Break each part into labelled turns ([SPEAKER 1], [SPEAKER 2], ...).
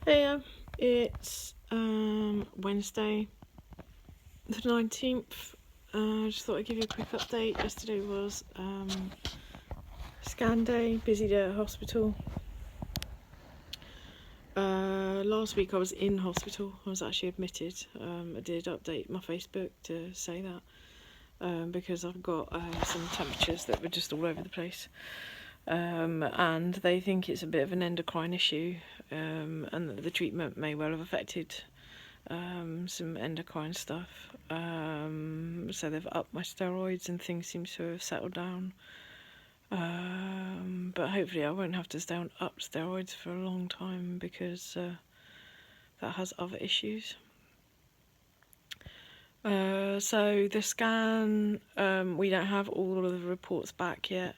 [SPEAKER 1] Hey, it's Wednesday the 19th. I just thought I'd give you a quick update. Yesterday was scan day, busy day at hospital. Last week I was in hospital. I was actually admitted. I did update my Facebook to say that because I've got some temperatures that were just all over the place. And they think it's a bit of an endocrine issue, and that the treatment may well have affected some endocrine stuff. So they've upped my steroids and things seem to have settled down. But hopefully I won't have to stay on up steroids for a long time because that has other issues. So the scan, we don't have all of the reports back yet.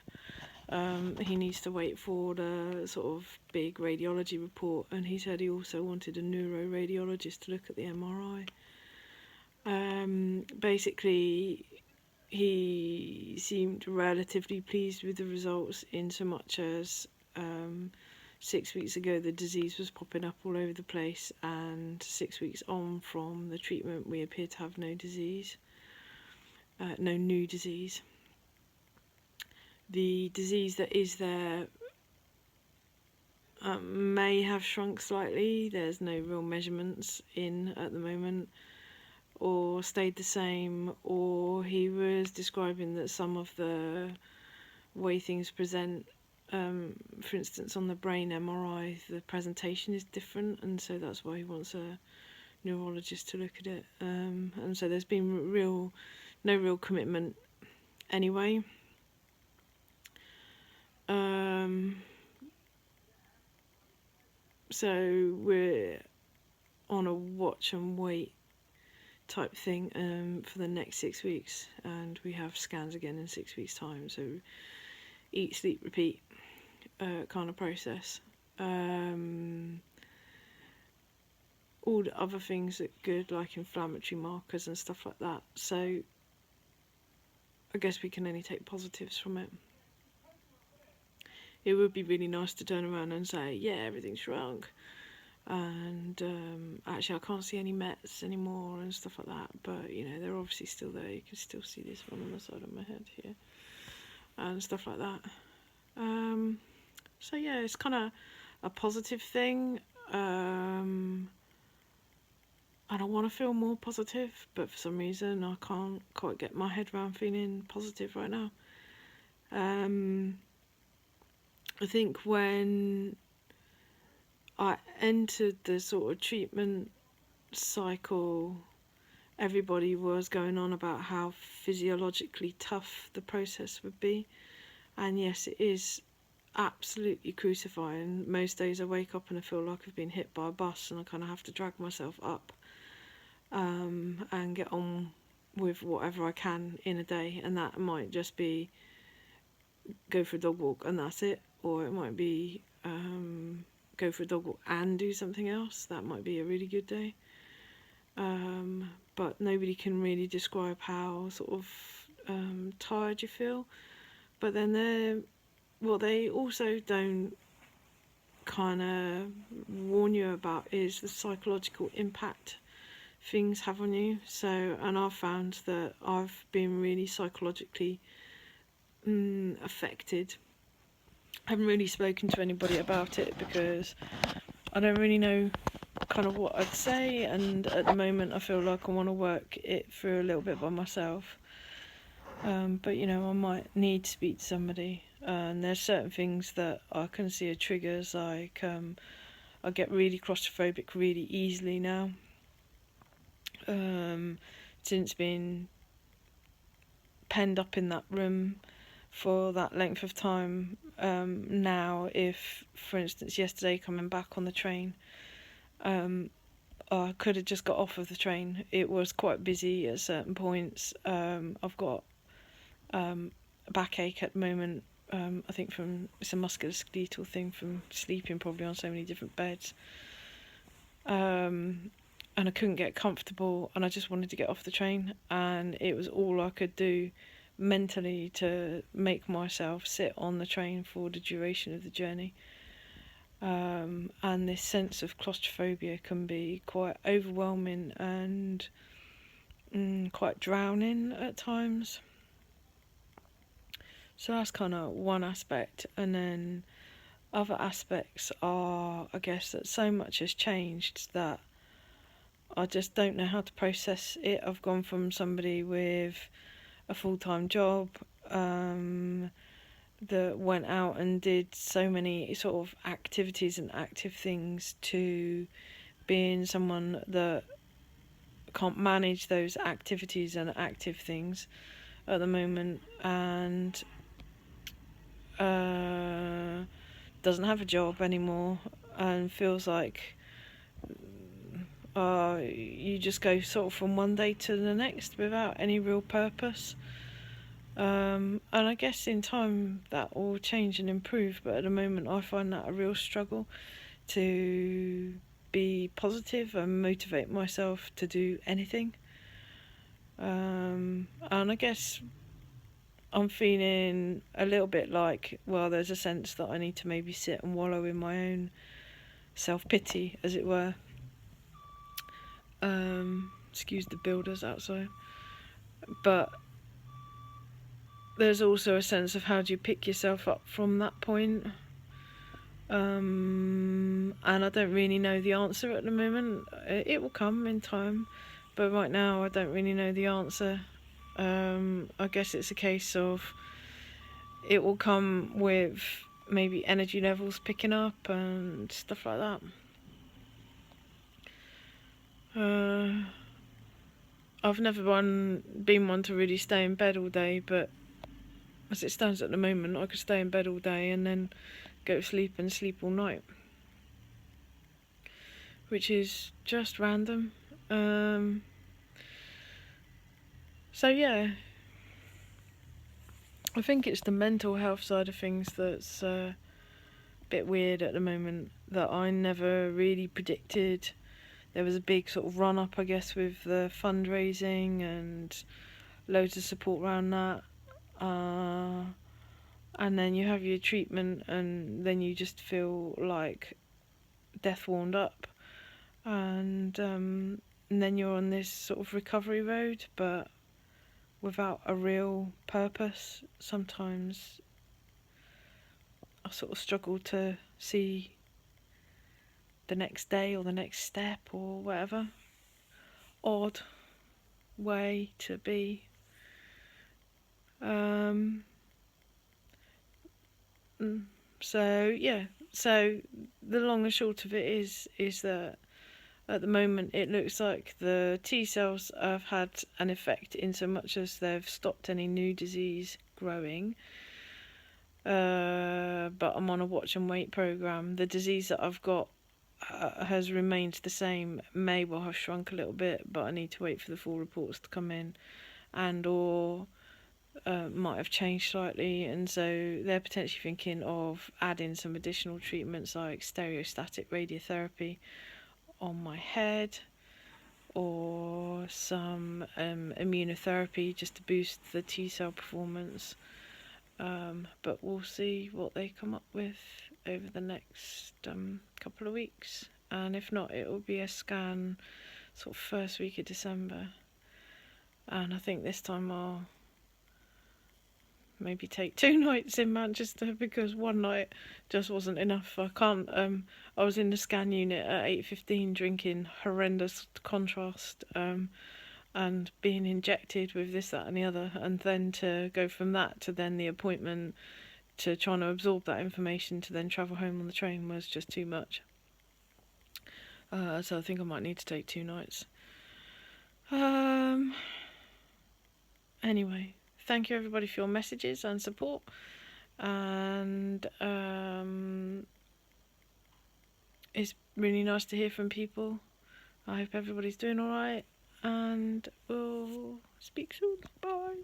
[SPEAKER 1] He needs to wait for the sort of big radiology report, and he said he also wanted a neuroradiologist to look at the MRI. Basically, he seemed relatively pleased with the results, in so much as 6 weeks ago the disease was popping up all over the place, and 6 weeks on from the treatment we appear to have no disease, no new disease. The disease that is there may have shrunk slightly. There's no real measurements in at the moment, or stayed the same, or he was describing that some of the way things present, for instance on the brain MRI, the presentation is different, and so that's why he wants a neurologist to look at it. And so there's been no real commitment anyway. So we're on a watch and wait type thing for the next 6 weeks, and we have scans again in 6 weeks' time. So eat, sleep, repeat kind of process. All the other things are good, like inflammatory markers and stuff like that. So I guess we can only take positives from it. It would be really nice to turn around and say, yeah, everything's shrunk, and actually I can't see any Mets anymore and stuff like that, but you know, they're obviously still there. You can still see this one on the side of my head here and stuff like that. So yeah, it's kind of a positive thing, and I want to feel more positive, but for some reason I can't quite get my head around feeling positive right now. I think when I entered the sort of treatment cycle, everybody was going on about how physiologically tough the process would be, and yes, it is absolutely crucifying. Most days I wake up and I feel like I've been hit by a bus, and I kind of have to drag myself up and get on with whatever I can in a day, and that might just be go for a dog walk and that's it, or it might be go for a dog walk and do something else. That might be a really good day. But nobody can really describe how sort of tired you feel. But then they also don't kind of warn you about is the psychological impact things have on you. So, and I've found that I've been really psychologically affected. I haven't really spoken to anybody about it because I don't really know kind of what I'd say, and at the moment I feel like I want to work it through a little bit by myself. But you know, I might need to speak to somebody, and there's certain things that I can see are triggers, like I get really claustrophobic really easily now. Since being penned up in that room for that length of time, now if, for instance, yesterday coming back on the train, I could have just got off of the train. It was quite busy at certain points. I've got a backache at the moment. I think it's a musculoskeletal thing from sleeping probably on so many different beds. And I couldn't get comfortable, and I just wanted to get off the train, and it was all I could do mentally to make myself sit on the train for the duration of the journey. and this sense of claustrophobia can be quite overwhelming and quite drowning at times. So that's kind of one aspect, and then other aspects are, I guess, that so much has changed that I just don't know how to process it. I've gone from somebody with a full-time job that went out and did so many sort of activities and active things to being someone that can't manage those activities and active things at the moment, and doesn't have a job anymore, and feels like you just go sort of from one day to the next without any real purpose. And I guess in time that will change and improve, but at the moment I find that a real struggle to be positive and motivate myself to do anything. And I guess I'm feeling a little bit like, well, there's a sense that I need to maybe sit and wallow in my own self-pity, as it were. Excuse the builders outside. But there's also a sense of how do you pick yourself up from that point. And I don't really know the answer at the moment. It will come in time, but right now I don't really know the answer. I guess it's a case of it will come with maybe energy levels picking up and stuff like that. I've never been one to really stay in bed all day, but as it stands at the moment, I could stay in bed all day and then go to sleep and sleep all night, which is just random. So yeah, I think it's the mental health side of things that's a bit weird at the moment, that I never really predicted. There was a big sort of run up, I guess, with the fundraising and loads of support around that. And then you have your treatment, and then you just feel like death warmed up. And then you're on this sort of recovery road, but without a real purpose. Sometimes I sort of struggle to see the next day or the next step or whatever. Odd way to be. So yeah, so the long and short of it is that at the moment it looks like the T cells have had an effect in so much as they've stopped any new disease growing. But I'm on a watch and wait program. The disease that I've got has remained the same, may well have shrunk a little bit, but I need to wait for the full reports to come in, and or might have changed slightly, and so they're potentially thinking of adding some additional treatments like stereostatic radiotherapy on my head, or some immunotherapy just to boost the T cell performance. But we'll see what they come up with over the next couple of weeks, and if not, it will be a scan sort of first week of December. And I think this time I'll maybe take 2 nights in Manchester, because one night just wasn't enough. I can't. I was in the scan unit at 8:15 drinking horrendous contrast, and being injected with this, that and the other, and then to go from that to then the appointment, to trying to absorb that information, to then travel home on the train, was just too much. So I think I might need to take 2 nights. Anyway, thank you everybody for your messages and support, and it's really nice to hear from people. I hope everybody's doing alright, and we'll speak soon. Bye.